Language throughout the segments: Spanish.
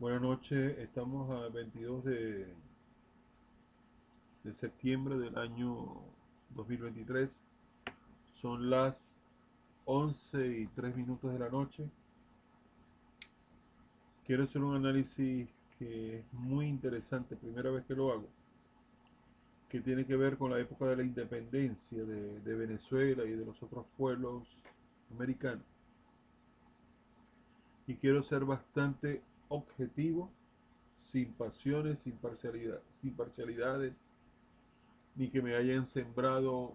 Buenas noches, estamos a 22 de septiembre del año 2023. Son las 11:03 de la noche. Quiero hacer un análisis que es muy interesante, primera vez que lo hago, que tiene que ver con la época de la independencia de Venezuela y de los otros pueblos americanos. Y quiero ser bastante objetivo, sin pasiones, sin parcialidades, ni que me hayan sembrado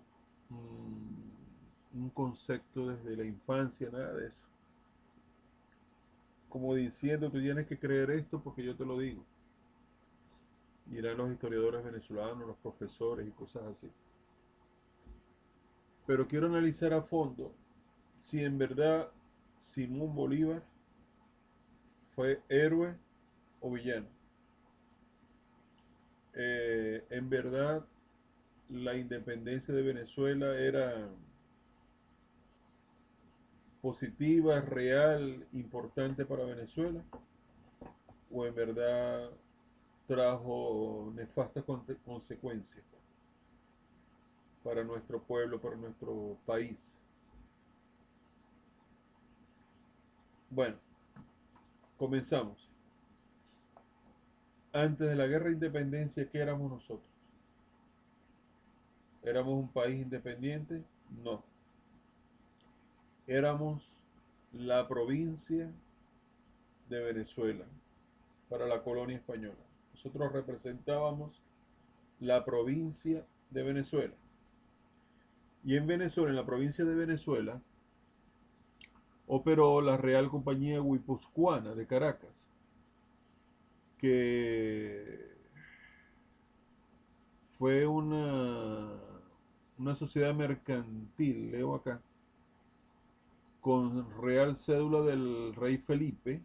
un concepto desde la infancia, nada de eso. Como diciendo, tú tienes que creer esto porque yo te lo digo. Y eran los historiadores venezolanos, los profesores y cosas así. Pero quiero analizar a fondo si en verdad Simón Bolívar fue héroe o villano. En verdad, la independencia de Venezuela era positiva, real, importante para Venezuela, o en verdad trajo nefastas consecuencias para nuestro pueblo, para nuestro país. Bueno, comenzamos. Antes de la guerra de independencia, ¿qué éramos nosotros? ¿Éramos un país independiente? No. Éramos la provincia de Venezuela para la colonia española. Nosotros representábamos la provincia de Venezuela. Y en Venezuela, en la provincia de Venezuela, operó la Real Compañía Guipuzcoana de Caracas, que fue una sociedad mercantil, leo acá, con real cédula del rey Felipe,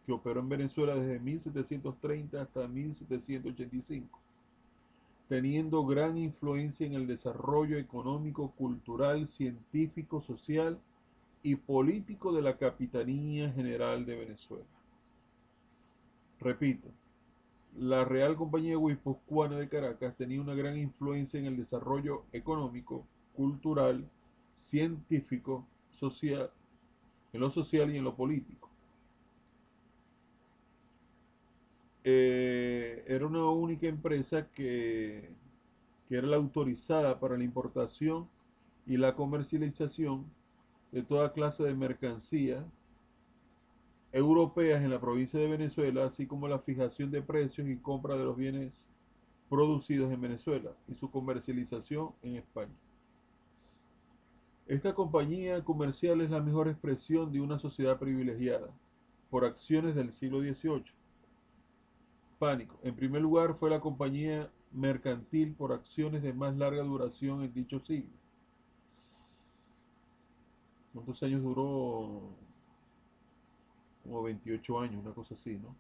que operó en Venezuela desde 1730 hasta 1785, teniendo gran influencia en el desarrollo económico, cultural, científico, social y político de la Capitanía General de Venezuela. Repito, la Real Compañía Guipuzcoana de Caracas tenía una gran influencia en el desarrollo económico, cultural, científico, social, en lo social y en lo político. Era una única empresa que era la autorizada para la importación y la comercialización de toda clase de mercancías europeas en la provincia de Venezuela, así como la fijación de precios y compra de los bienes producidos en Venezuela y su comercialización en España. Esta compañía comercial es la mejor expresión de una sociedad privilegiada por acciones del siglo XVIII. Pánico. En primer lugar, fue la compañía mercantil por acciones de más larga duración en dicho siglo. ¿Cuántos años duró? Como 28 años, una cosa así, ¿no?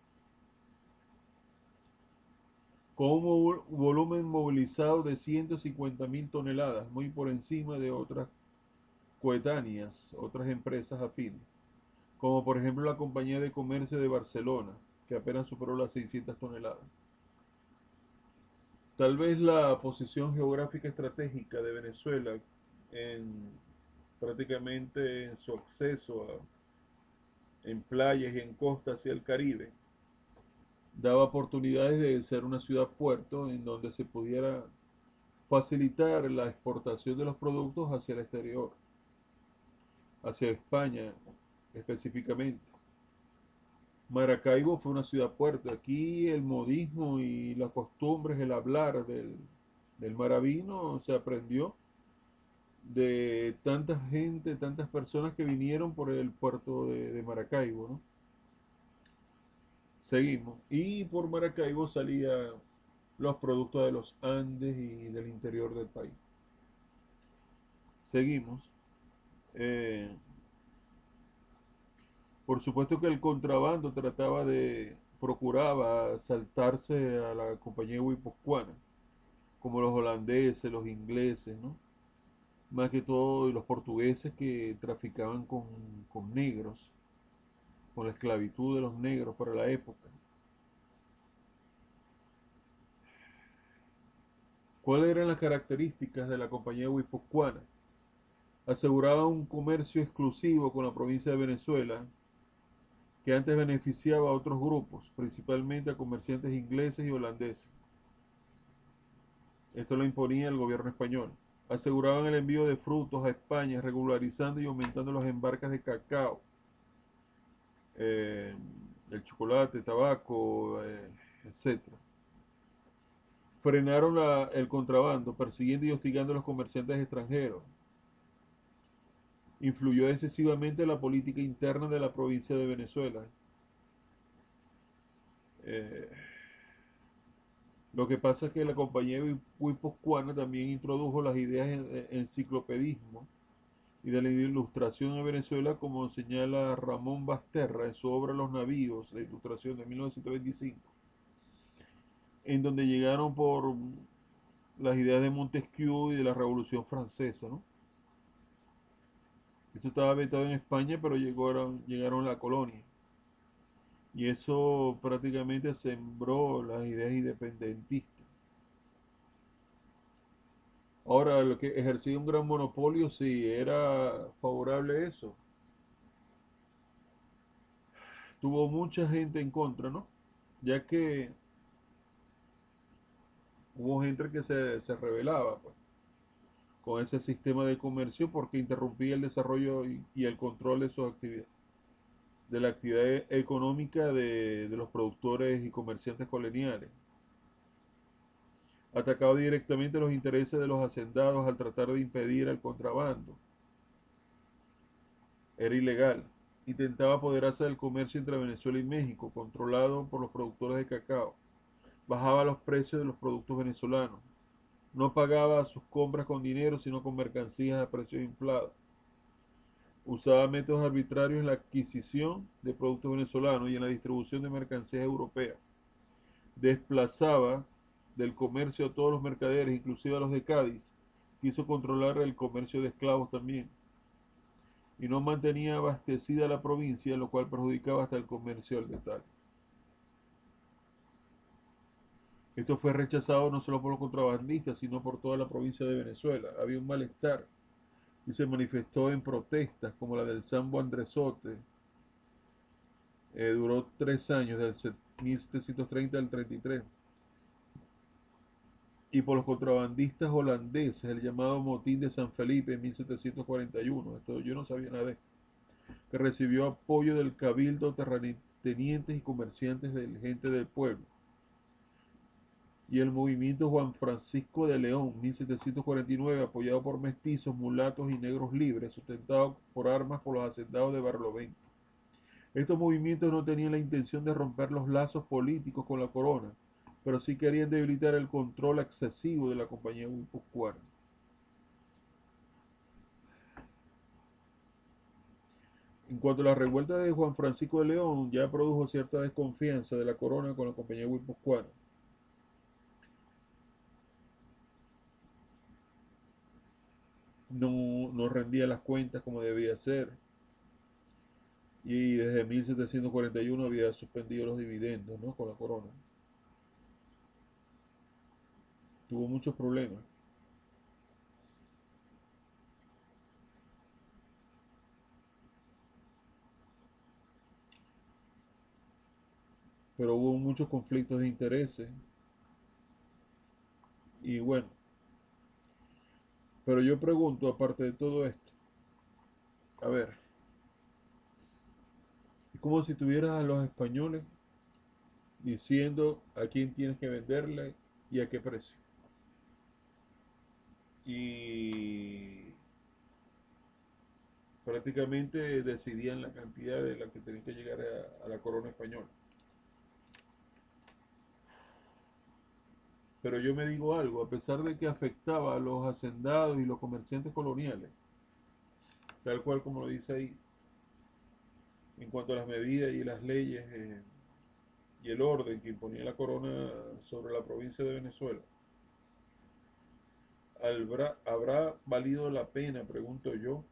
Con un volumen movilizado de 150.000 toneladas, muy por encima de otras coetáneas, otras empresas afines, como por ejemplo la Compañía de Comercio de Barcelona, que apenas superó las 600 toneladas. Tal vez la posición geográfica estratégica de Venezuela en prácticamente en su en playas y en costa hacia el Caribe daba oportunidades de ser una ciudad puerto en donde se pudiera facilitar la exportación de los productos hacia el exterior, hacia España específicamente. Maracaibo fue una ciudad puerto. Aquí el modismo y las costumbres, el hablar del maravino se aprendió de tanta gente, tantas personas que vinieron por el puerto de Maracaibo, ¿no? Seguimos. Y por Maracaibo salían los productos de los Andes y del interior del país. Seguimos. Eh, por supuesto que el contrabando procuraba saltarse a la compañía guipuzcoana, como los holandeses, los ingleses, ¿no? Más que todo los portugueses que traficaban con negros, con la esclavitud de los negros para la época. ¿Cuáles eran las características de la compañía guipuzcoana? Aseguraba un comercio exclusivo con la provincia de Venezuela, que antes beneficiaba a otros grupos, principalmente a comerciantes ingleses y holandeses. Esto lo imponía el gobierno español. Aseguraban el envío de frutos a España, regularizando y aumentando las embarcas de cacao, eh, el chocolate, tabaco, etc. Frenaron el contrabando, persiguiendo y hostigando a los comerciantes extranjeros. Influyó excesivamente en la política interna de la provincia de Venezuela. Eh, lo que pasa es que la compañía guipuzcoana también introdujo las ideas en enciclopedismo y de la ilustración en Venezuela, como señala Ramón Basterra en su obra Los Navíos, la ilustración de 1925, en donde llegaron por las ideas de Montesquieu y de la Revolución Francesa, ¿no? Eso estaba vetado en España, pero llegaron a la colonia. Y eso prácticamente sembró las ideas independentistas. Ahora, lo que ejercía un gran monopolio, sí, era favorable eso. Tuvo mucha gente en contra, ¿no? Ya que hubo gente que se rebelaba, pues, con ese sistema de comercio porque interrumpía el desarrollo y el control de sus actividades, de la actividad económica de los productores y comerciantes coloniales. Atacaba directamente los intereses de los hacendados al tratar de impedir el contrabando. Era ilegal. Intentaba apoderarse del comercio entre Venezuela y México, controlado por los productores de cacao. Bajaba los precios de los productos venezolanos. No pagaba sus compras con dinero, sino con mercancías a precios inflados. Usaba métodos arbitrarios en la adquisición de productos venezolanos y en la distribución de mercancías europeas. Desplazaba del comercio a todos los mercaderes, inclusive a los de Cádiz. Quiso controlar el comercio de esclavos también. Y no mantenía abastecida la provincia, lo cual perjudicaba hasta el comercio al detalle. Esto fue rechazado no solo por los contrabandistas, sino por toda la provincia de Venezuela. Había un malestar y se manifestó en protestas como la del Sambo Andresote. Duró 3 años, del 1730 al 33. Y por los contrabandistas holandeses, el llamado motín de San Felipe en 1741. Esto yo no sabía nada de esto. Que recibió apoyo del cabildo, terratenientes y comerciantes de gente del pueblo. Y el movimiento Juan Francisco de León, 1749, apoyado por mestizos, mulatos y negros libres, sustentado por armas por los hacendados de Barlovento. Estos movimientos no tenían la intención de romper los lazos políticos con la corona, pero sí querían debilitar el control excesivo de la compañía guipuzcoana. En cuanto a la revuelta de Juan Francisco de León, ya produjo cierta desconfianza de la corona con la compañía guipuzcoana. No rendía las cuentas como debía ser, y desde 1741 había suspendido los dividendos, ¿no?, con la corona. Tuvo muchos problemas, pero hubo muchos conflictos de intereses y bueno, pero yo pregunto, aparte de todo esto, a ver, es como si tuvieras a los españoles diciendo a quién tienes que venderle y a qué precio. Y prácticamente decidían la cantidad de la que tenían que llegar a la corona española. Pero yo me digo algo, a pesar de que afectaba a los hacendados y los comerciantes coloniales, tal cual como lo dice ahí, en cuanto a las medidas y las leyes y el orden que imponía la corona sobre la provincia de Venezuela, ¿habrá valido la pena, pregunto yo,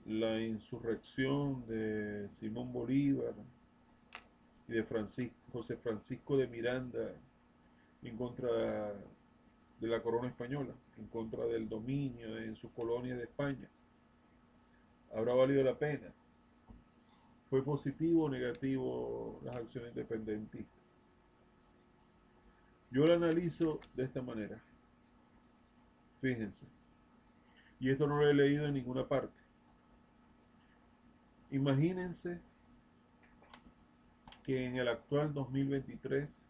la insurrección de Simón Bolívar y de José Francisco de Miranda en contra de la corona española, en contra del dominio en sus colonias de España. ¿Habrá valido la pena? ¿Fue positivo o negativo las acciones independentistas? Yo lo analizo de esta manera. Fíjense. Y esto no lo he leído en ninguna parte. Imagínense que en el actual 2023,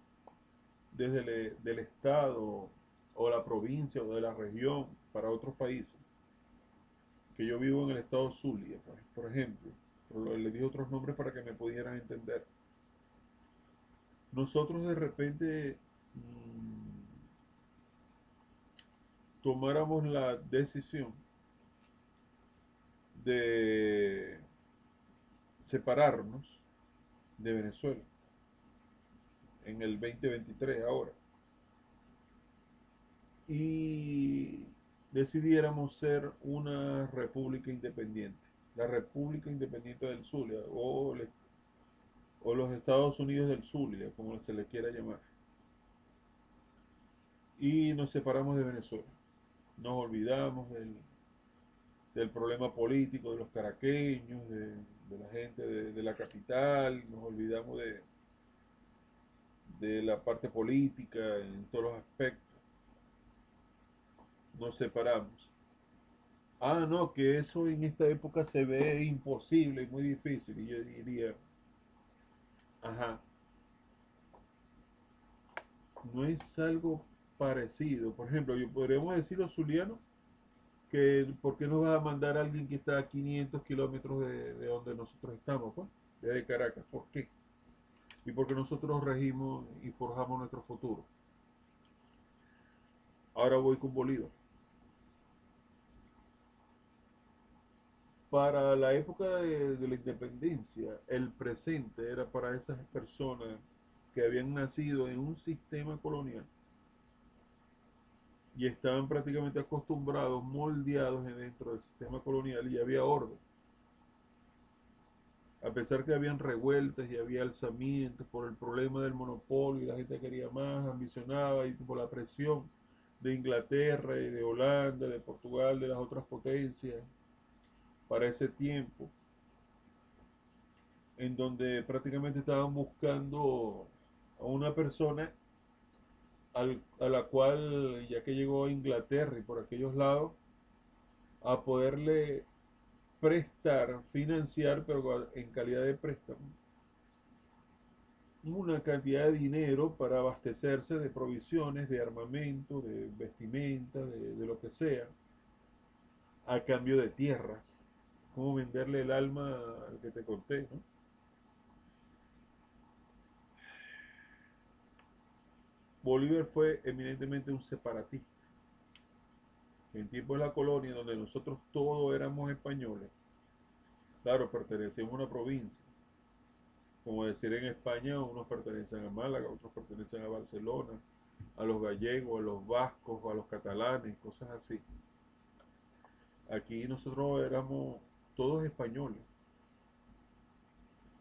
desde el Estado o la provincia o de la región para otros países, que yo vivo en el estado Zulia, por ejemplo, pero le di otros nombres para que me pudieran entender. Nosotros de repente tomáramos la decisión de separarnos de Venezuela en el 2023 ahora y decidiéramos ser una república independiente, la República Independiente del Zulia o los Estados Unidos del Zulia, como se le quiera llamar, y nos separamos de Venezuela, nos olvidamos del problema político de los caraqueños, de la gente de la capital, nos olvidamos de la parte política en todos los aspectos, nos separamos. Ah, no, que eso en esta época se ve imposible y muy difícil. Y yo diría, ajá, no es algo parecido. Por ejemplo, yo podríamos decir los zulianos que ¿por qué no vas a mandar a alguien que está a 500 kilómetros de donde nosotros estamos, pues? De Caracas. ¿Por qué? Y porque nosotros regimos y forjamos nuestro futuro. Ahora voy con Bolívar. Para la época de la independencia, el presente era para esas personas que habían nacido en un sistema colonial y estaban prácticamente acostumbrados, moldeados dentro del sistema colonial y había orden. A pesar que habían revueltas y había alzamientos por el problema del monopolio y la gente quería más, ambicionaba y por la presión de Inglaterra y de Holanda, de Portugal, de las otras potencias, para ese tiempo, en donde prácticamente estaban buscando a una persona a la cual, ya que llegó a Inglaterra y por aquellos lados, a poderle prestar, financiar, pero en calidad de préstamo, una cantidad de dinero para abastecerse de provisiones, de armamento, de vestimenta, de lo que sea, a cambio de tierras. Como venderle el alma al que te conté, ¿no? Bolívar fue eminentemente un separatista. En tiempos de la colonia, donde nosotros todos éramos españoles, claro, pertenecíamos a una provincia. Como decir en España, unos pertenecen a Málaga, otros pertenecen a Barcelona, a los gallegos, a los vascos, a los catalanes, cosas así. Aquí nosotros éramos todos españoles.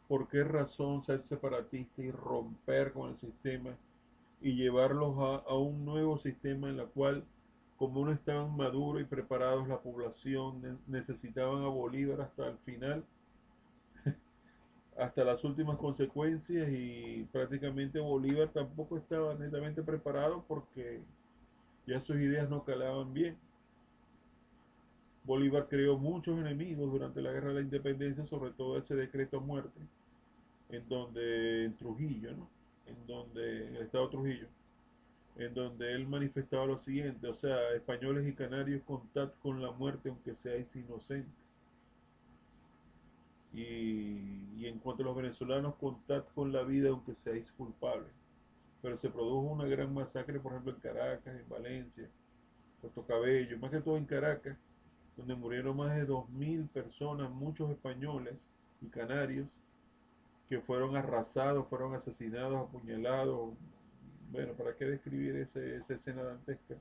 ¿Por qué razón ser separatista y romper con el sistema y llevarlos a un nuevo sistema en la cual, como no estaban maduros y preparados, la población necesitaban a Bolívar hasta el final, hasta las últimas consecuencias, y prácticamente Bolívar tampoco estaba netamente preparado porque ya sus ideas no calaban bien? Bolívar creó muchos enemigos durante la Guerra de la Independencia, sobre todo ese decreto a muerte, en donde en Trujillo, ¿no? En el estado de Trujillo, en donde él manifestaba lo siguiente, o sea, españoles y canarios, contad con la muerte aunque seáis inocentes. Y en cuanto a los venezolanos, contad con la vida aunque seáis culpables. Pero se produjo una gran masacre, por ejemplo, en Caracas, en Valencia, Puerto Cabello, más que todo en Caracas, donde murieron más de 2000 personas, muchos españoles y canarios, que fueron arrasados, fueron asesinados, apuñalados. Bueno, ¿para qué describir esa escena dantesca?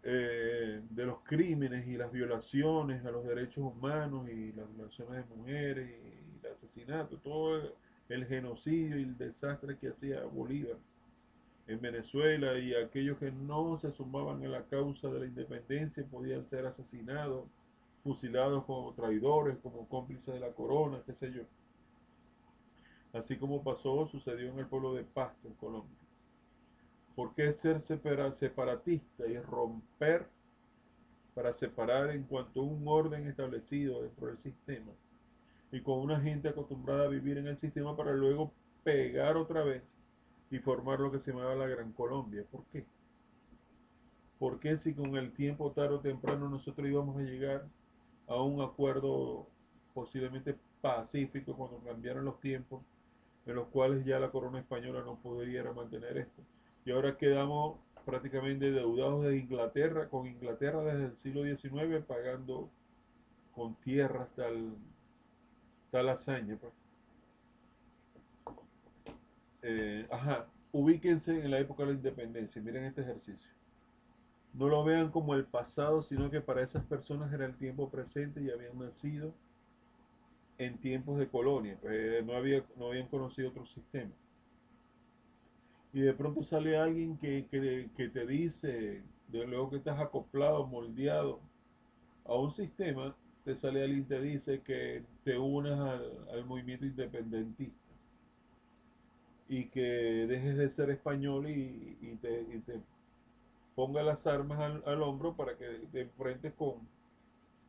De los crímenes y las violaciones a los derechos humanos y las violaciones de mujeres y el asesinato, todo el genocidio y el desastre que hacía Bolívar en Venezuela, y aquellos que no se sumaban a la causa de la independencia podían ser asesinados, fusilados como traidores, como cómplices de la corona, qué sé yo. Así como pasó, sucedió en el pueblo de Pasto, en Colombia. ¿Por qué ser separatista y romper para separar en cuanto a un orden establecido dentro del sistema y con una gente acostumbrada a vivir en el sistema para luego pegar otra vez y formar lo que se llamaba la Gran Colombia? ¿Por qué? ¿Por qué si con el tiempo tarde o temprano nosotros íbamos a llegar a un acuerdo posiblemente pacífico cuando cambiaron los tiempos en los cuales ya la corona española no pudiera mantener esto? Y ahora quedamos prácticamente endeudados de Inglaterra, con Inglaterra desde el siglo XIX, pagando con tierras tal hazaña. Pues. Ubíquense en la época de la independencia, miren este ejercicio. No lo vean como el pasado, sino que para esas personas era el tiempo presente y habían nacido en tiempos de colonia, pues no habían conocido otro sistema. Y de pronto sale alguien que te dice, de luego que estás acoplado, moldeado a un sistema, te sale alguien y te dice que te unas al movimiento independentista y que dejes de ser español y te ponga las armas al hombro para que te enfrentes con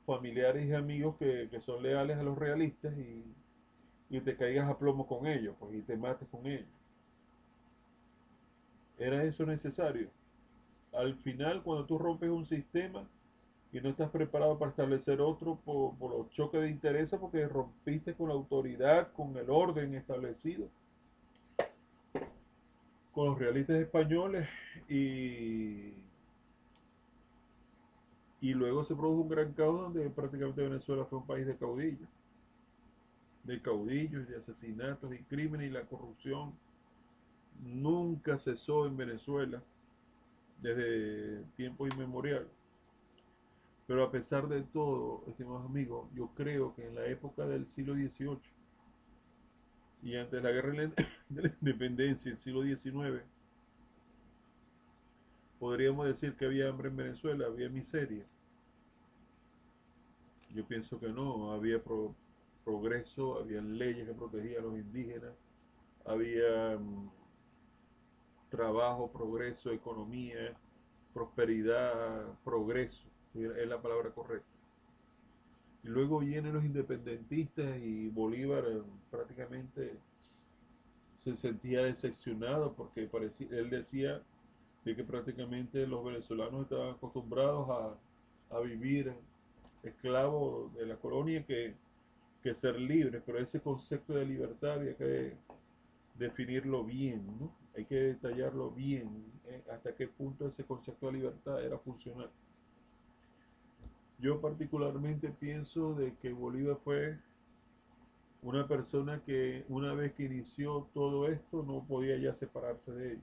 familiares y amigos que son leales a los realistas y te caigas a plomo con ellos, pues, y te mates con ellos. ¿Era eso necesario? Al final, cuando tú rompes un sistema y no estás preparado para establecer otro por los choques de intereses, porque rompiste con la autoridad, con el orden establecido, con los realistas españoles, y, y luego se produjo un gran caos donde prácticamente Venezuela fue un país de caudillos, de asesinatos y crímenes, y la corrupción nunca cesó en Venezuela desde tiempos inmemoriales. Pero a pesar de todo, estimados amigos, yo creo que en la época del siglo XVIII y antes de la guerra de la independencia, el siglo XIX, podríamos decir que había hambre en Venezuela, había miseria. Yo pienso que no, había progreso, había leyes que protegían a los indígenas, había trabajo, progreso, economía, prosperidad, progreso, es la palabra correcta. Y luego vienen los independentistas y Bolívar prácticamente se sentía decepcionado porque él decía de que prácticamente los venezolanos estaban acostumbrados a vivir esclavos de la colonia que ser libres, pero ese concepto de libertad había que definirlo bien, ¿no? Hay que detallarlo bien, hasta qué punto ese concepto de libertad era funcional. Yo particularmente pienso de que Bolívar fue una persona que una vez que inició todo esto no podía ya separarse de ello.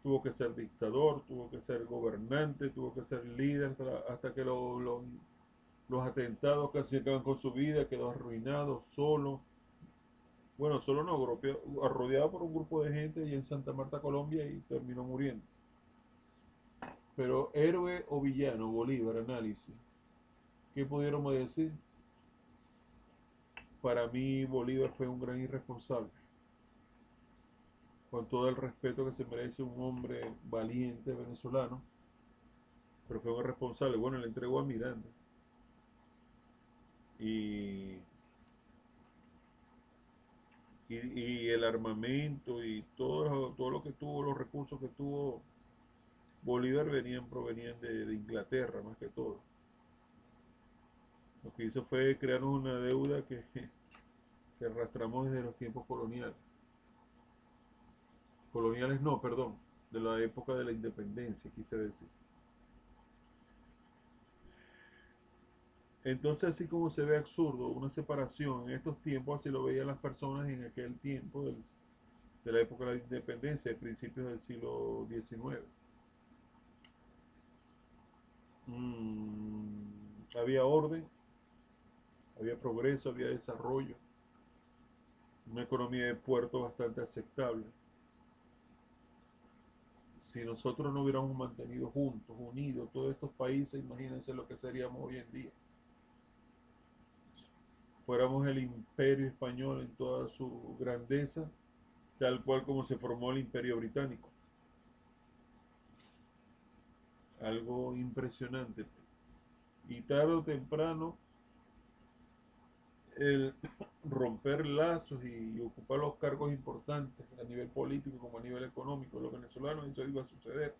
Tuvo que ser dictador, tuvo que ser gobernante, tuvo que ser líder hasta que los atentados casi acaban con su vida, quedó arruinado, solo. Bueno, solo no, rodeado por un grupo de gente y en Santa Marta, Colombia, y terminó muriendo. Pero héroe o villano, Bolívar, análisis. ¿Qué pudiéramos decir? Para mí Bolívar fue un gran irresponsable, con todo el respeto que se merece un hombre valiente venezolano, pero fue un irresponsable. Bueno, le entregó a Miranda y, y el armamento y todo lo que tuvo, los recursos que tuvo Bolívar provenían de Inglaterra más que todo. Lo que hizo fue crear una deuda que arrastramos desde los tiempos coloniales. Coloniales no, perdón, de la época de la independencia, quise decir. Entonces, así como se ve absurdo una separación en estos tiempos, así lo veían las personas en aquel tiempo de la época de la independencia, de principios del siglo XIX. Había orden, había progreso, había desarrollo, una economía de puerto bastante aceptable. si nosotros no hubiéramos mantenido juntos, unidos, todos estos países, imagínense lo que seríamos hoy en día. Fuéramos el imperio español en toda su grandeza, tal cual como se formó el imperio británico. Algo impresionante. Y tarde o temprano, el romper lazos y ocupar los cargos importantes a nivel político como a nivel económico, los venezolanos, eso iba a suceder.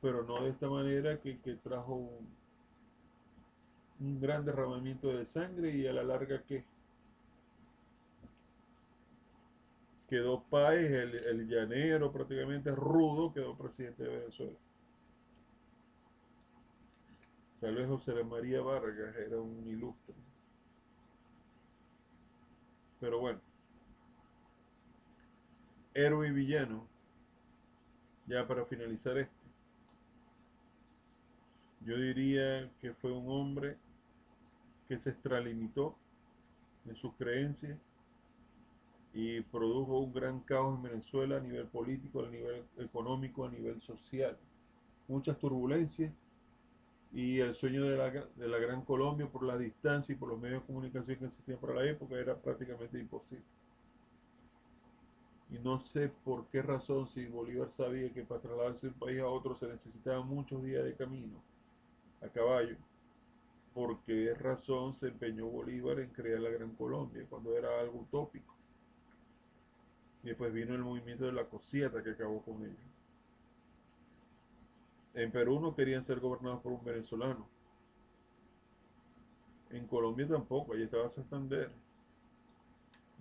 Pero no de esta manera que trajo un gran derramamiento de sangre y a la larga que quedó Páez, el llanero prácticamente rudo, quedó presidente de Venezuela. Tal vez José María Vargas era un ilustre. Pero bueno, héroe y villano, ya para finalizar esto, yo diría que fue un hombre que se extralimitó en sus creencias y produjo un gran caos en Venezuela a nivel político, a nivel económico, a nivel social. Muchas turbulencias y el sueño de la Gran Colombia por la distancia y por los medios de comunicación que existían para la época era prácticamente imposible. Y no sé por qué razón, si Bolívar sabía que para trasladarse de un país a otro se necesitaban muchos días de camino a caballo, por qué razón se empeñó Bolívar en crear la Gran Colombia cuando era algo utópico. Y después vino el movimiento de la Cosieta que acabó con ello. En Perú no querían ser gobernados por un venezolano. En Colombia tampoco, allí estaba Santander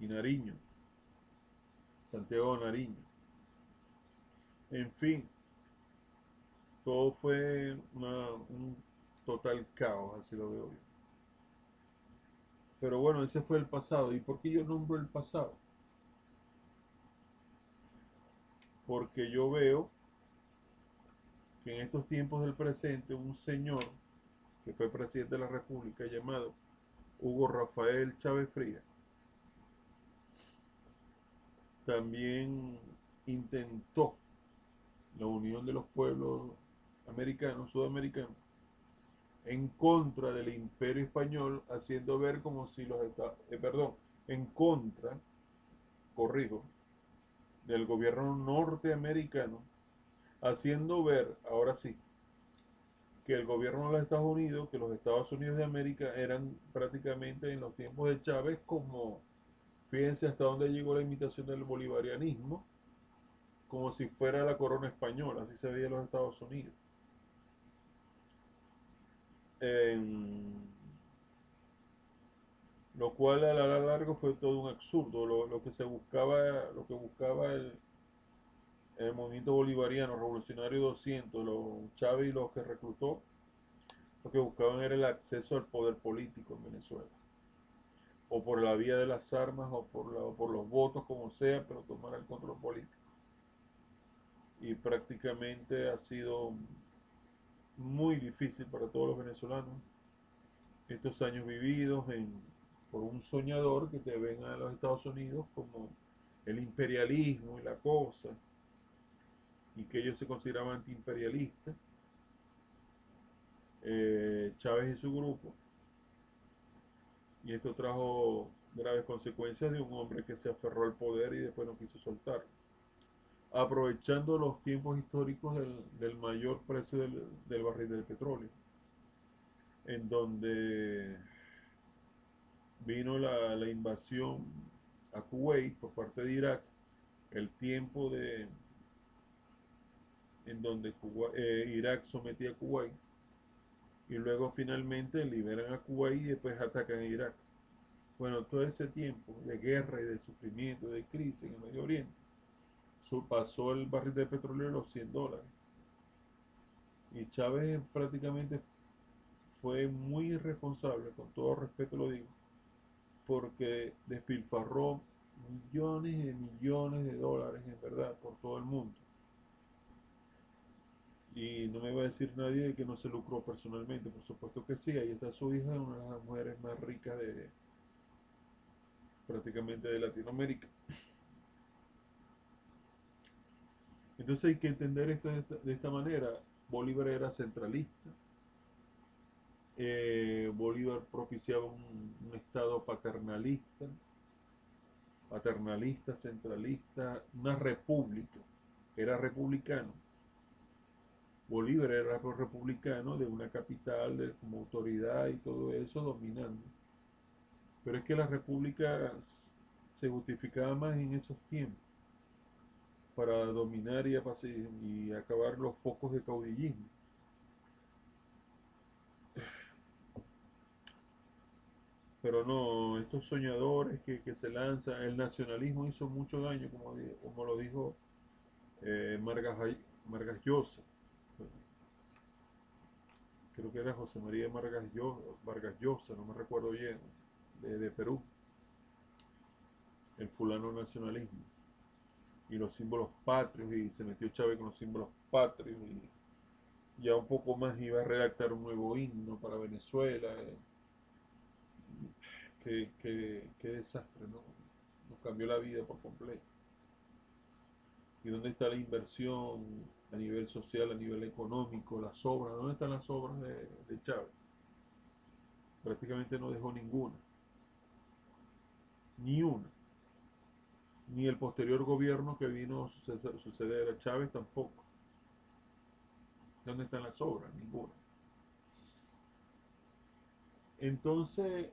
y Nariño, Santiago de Nariño. En fin, todo fue un total caos, así lo veo yo. Pero bueno, ese fue el pasado. ¿Y por qué yo nombro el pasado? Porque yo veo que en estos tiempos del presente un señor que fue presidente de la República llamado Hugo Rafael Chávez Frías también intentó la unión de los pueblos americanos, sudamericanos, en contra del imperio español, haciendo ver como si los Estados, perdón, en contra, corrijo, del gobierno norteamericano, haciendo ver, ahora sí, que el gobierno de los Estados Unidos, que los Estados Unidos de América eran prácticamente en los tiempos de Chávez como, fíjense hasta dónde llegó la imitación del bolivarianismo, como si fuera la corona española, así se veía en los Estados Unidos. En lo cual a la larga fue todo un absurdo. Lo que se buscaba, lo que buscaba el movimiento bolivariano revolucionario 200, los Chávez y los que reclutó, lo que buscaban era el acceso al poder político en Venezuela, o por la vía de las armas, o por los votos, como sea, pero tomar el control político. Y prácticamente ha sido muy difícil para todos los venezolanos estos años vividos por un soñador que te ven a los Estados Unidos como el imperialismo y la cosa, y que ellos se consideraban antiimperialistas, Chávez y su grupo, y esto trajo graves consecuencias de un hombre que se aferró al poder y después no quiso soltarlo, aprovechando los tiempos históricos del mayor precio del barril del petróleo, en donde vino la invasión a Kuwait por parte de Irak, el tiempo en donde Irak sometía a Kuwait, y luego finalmente liberan a Kuwait y después atacan a Irak. Bueno, todo ese tiempo de guerra y de sufrimiento, de crisis en el Medio Oriente, pasó el barril de petróleo de los $100. Y Chávez prácticamente fue muy irresponsable, con todo respeto lo digo, porque despilfarró millones y millones de dólares en verdad por todo el mundo. Y no me va a decir nadie que no se lucró personalmente, por supuesto que sí, ahí está su hija, una de las mujeres más ricas de prácticamente de Latinoamérica. Entonces hay que entender esto de esta manera. Bolívar era centralista. Bolívar propiciaba un estado paternalista, centralista, una república. Era republicano. Bolívar era republicano de una capital como autoridad y todo eso dominando. Pero es que la república se justificaba más en esos tiempos para dominar y acabar los focos de caudillismo. Pero no, estos soñadores que se lanzan, el nacionalismo hizo mucho daño, como lo dijo Vargas Llosa. Creo que era José María Vargas Llosa, no me recuerdo bien, de Perú, el fulano nacionalismo. Y los símbolos patrios, y se metió Chávez con los símbolos patrios, y ya un poco más iba a redactar un nuevo himno para Venezuela. Qué desastre, ¿no? Nos cambió la vida por completo. ¿Y dónde está la inversión a nivel social, a nivel económico, las obras? ¿Dónde están las obras de Chávez? Prácticamente no dejó ninguna, ni una. Ni el posterior gobierno que vino a suceder a Chávez tampoco. ¿Dónde están las obras? Ninguna. Entonces,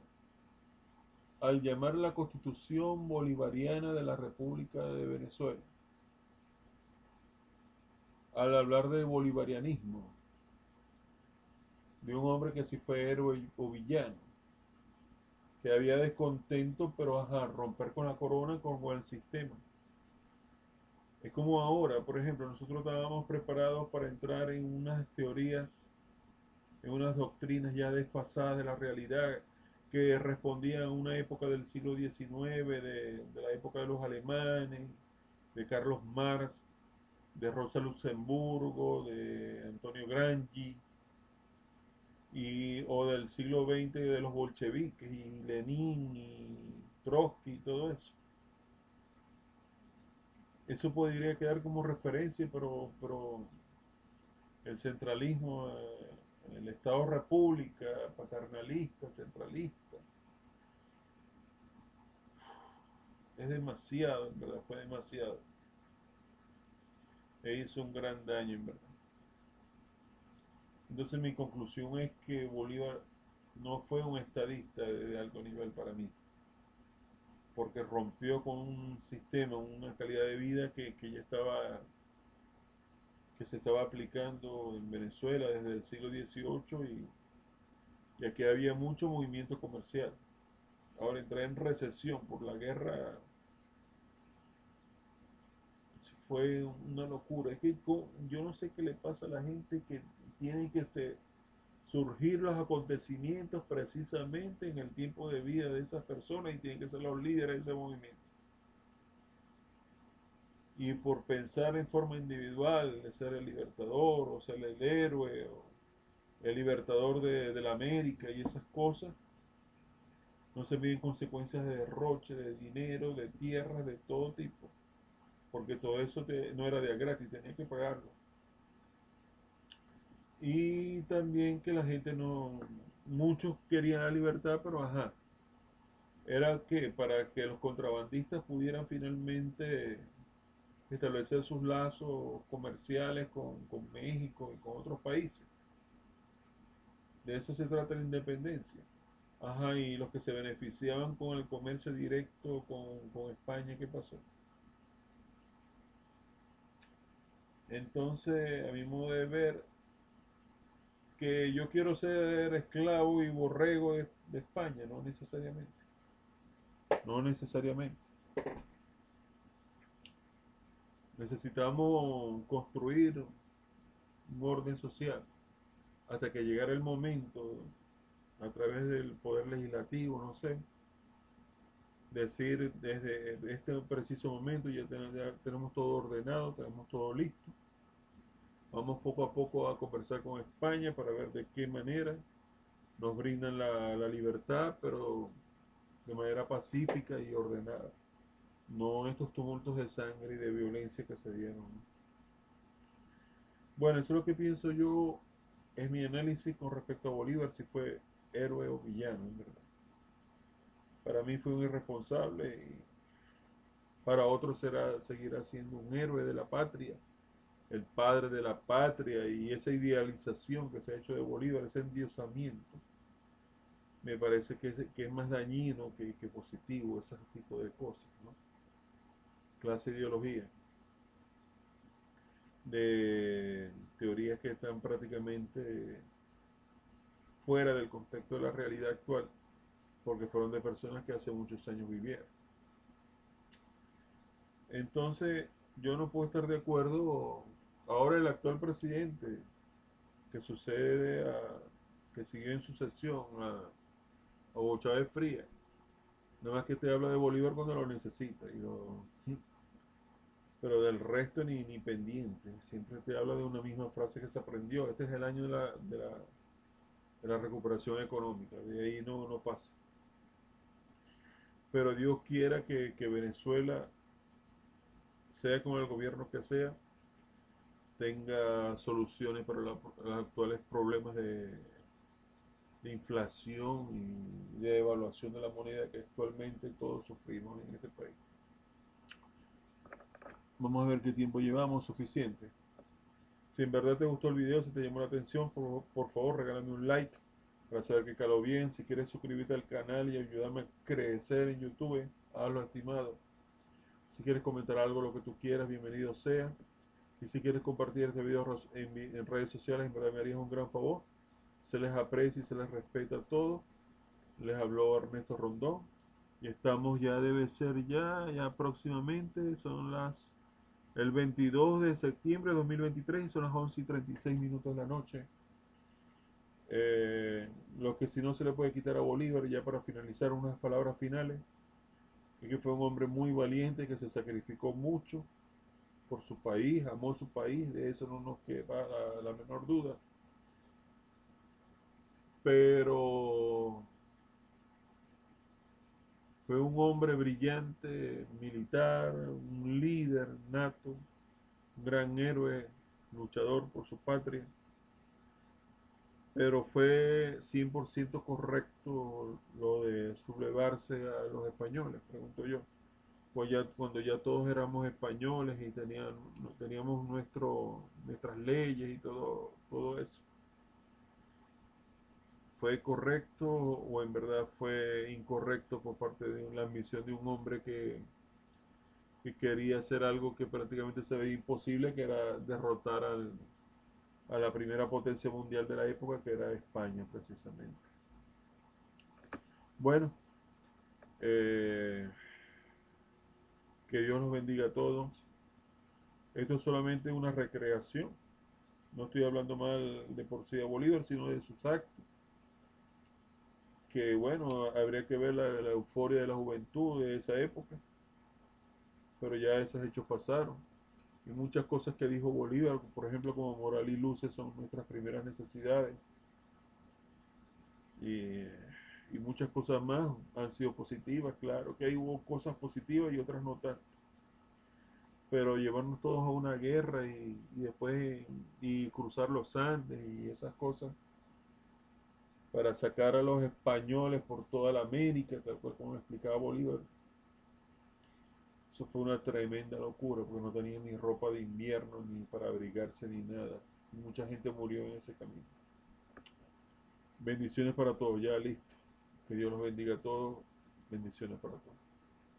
al llamar la Constitución Bolivariana de la República de Venezuela, al hablar de bolivarianismo, de un hombre que sí fue héroe o villano, que había descontento, pero romper con la corona, con el sistema. Es como ahora, por ejemplo, nosotros estábamos preparados para entrar en unas teorías, en unas doctrinas ya desfasadas de la realidad, que respondían a una época del siglo XIX, de la época de los alemanes, de Carlos Marx, de Rosa Luxemburgo, de Antonio Gramsci, o del siglo XX de los bolcheviques y Lenin y Trotsky y todo eso. Eso podría quedar como referencia, pero el centralismo, el Estado República, paternalista, centralista, es demasiado, en verdad, fue demasiado. E hizo un gran daño, en verdad. Entonces mi conclusión es que Bolívar no fue un estadista de alto nivel para mí, porque rompió con un sistema, una calidad de vida que se estaba aplicando en Venezuela desde el siglo XVIII y aquí había mucho movimiento comercial. Ahora entré en recesión por la guerra, fue una locura. Es que yo no sé qué le pasa a la gente que tiene que surgir los acontecimientos precisamente en el tiempo de vida de esas personas y tienen que ser los líderes de ese movimiento. Y por pensar en forma individual, de ser el libertador o ser el héroe o el libertador de la América y esas cosas, no se miden consecuencias de derroche, de dinero, de tierra, de todo tipo, porque todo eso no era de gratis, tenía que pagarlo. Y también que la gente no, muchos querían la libertad, pero era que para que los contrabandistas pudieran finalmente establecer sus lazos comerciales con México y con otros países. De eso se trata la independencia. Y los que se beneficiaban con el comercio directo con España, ¿qué pasó? Entonces, a mi modo de ver, que yo quiero ser esclavo y borrego de España, no necesariamente. No necesariamente. Necesitamos construir un orden social hasta que llegara el momento, a través del poder legislativo, no sé, decir desde este preciso momento ya tenemos todo ordenado, tenemos todo listo. Vamos poco a poco a conversar con España para ver de qué manera nos brindan la libertad, pero de manera pacífica y ordenada. No estos tumultos de sangre y de violencia que se dieron, ¿no? Bueno, eso es lo que pienso yo, es mi análisis con respecto a Bolívar, si fue héroe o villano, en verdad. Para mí fue un irresponsable y para otros será, seguirá siendo un héroe de la patria, el padre de la patria, y esa idealización que se ha hecho de Bolívar, ese endiosamiento, me parece que es más dañino que positivo, ese tipo de cosas, ¿no? Clase de ideología, de teorías que están prácticamente fuera del contexto de la realidad actual, porque fueron de personas que hace muchos años vivieron. Entonces, yo no puedo estar de acuerdo. Ahora el actual presidente que sucede que siguió en sucesión a Hugo Chávez Frías, nada más que te habla de Bolívar cuando lo necesita, pero del resto ni pendiente. Siempre te habla de una misma frase que se aprendió. Este es el año de la recuperación económica, de ahí no pasa. Pero Dios quiera que Venezuela, sea con el gobierno que sea, tenga soluciones para los actuales problemas de inflación y de evaluación de la moneda que actualmente todos sufrimos en este país. Vamos a ver qué tiempo llevamos, suficiente. Si en verdad te gustó el video, si te llamó la atención, por favor regálame un like para saber que caló bien. Si quieres suscribirte al canal y ayudarme a crecer en YouTube, hazlo, estimado. Si quieres comentar algo, lo que tú quieras, bienvenido sea. Y si quieres compartir este video en redes sociales, en verdad me harías un gran favor. Se les aprecia y se les respeta a todos. Les habló Ernesto Rondón. Y estamos ya, debe ser ya próximamente, el 22 de septiembre de 2023 y son las 11:36 de la noche. Lo que si no se le puede quitar a Bolívar, ya para finalizar, unas palabras finales, es que fue un hombre muy valiente, que se sacrificó mucho por su país, amó su país, de eso no nos queda la menor duda. Pero fue un hombre brillante, militar, un líder nato, un gran héroe, luchador por su patria, pero fue 100% correcto lo de sublevarse a los españoles, pregunto yo. Pues ya, cuando ya todos éramos españoles y teníamos nuestras leyes y todo eso. ¿Fue correcto o en verdad fue incorrecto por parte de la ambición de un hombre que quería hacer algo que prácticamente se veía imposible, que era derrotar a la primera potencia mundial de la época, que era España precisamente? Bueno, eh, que Dios los bendiga a todos. Esto es solamente una recreación. No estoy hablando mal de por sí de Bolívar, sino de sus actos. Que bueno, habría que ver la euforia de la juventud de esa época, pero ya esos hechos pasaron. Y muchas cosas que dijo Bolívar, por ejemplo, como moral y luces son nuestras primeras necesidades. Y, y muchas cosas más han sido positivas, claro, que ahí hubo cosas positivas y otras no tanto. Pero llevarnos todos a una guerra y después y cruzar los Andes y esas cosas para sacar a los españoles por toda la América, tal cual como lo explicaba Bolívar. Eso fue una tremenda locura porque no tenían ni ropa de invierno, ni para abrigarse, ni nada. Mucha gente murió en ese camino. Bendiciones para todos, ya listo. Que Dios los bendiga a todos. Bendiciones para todos.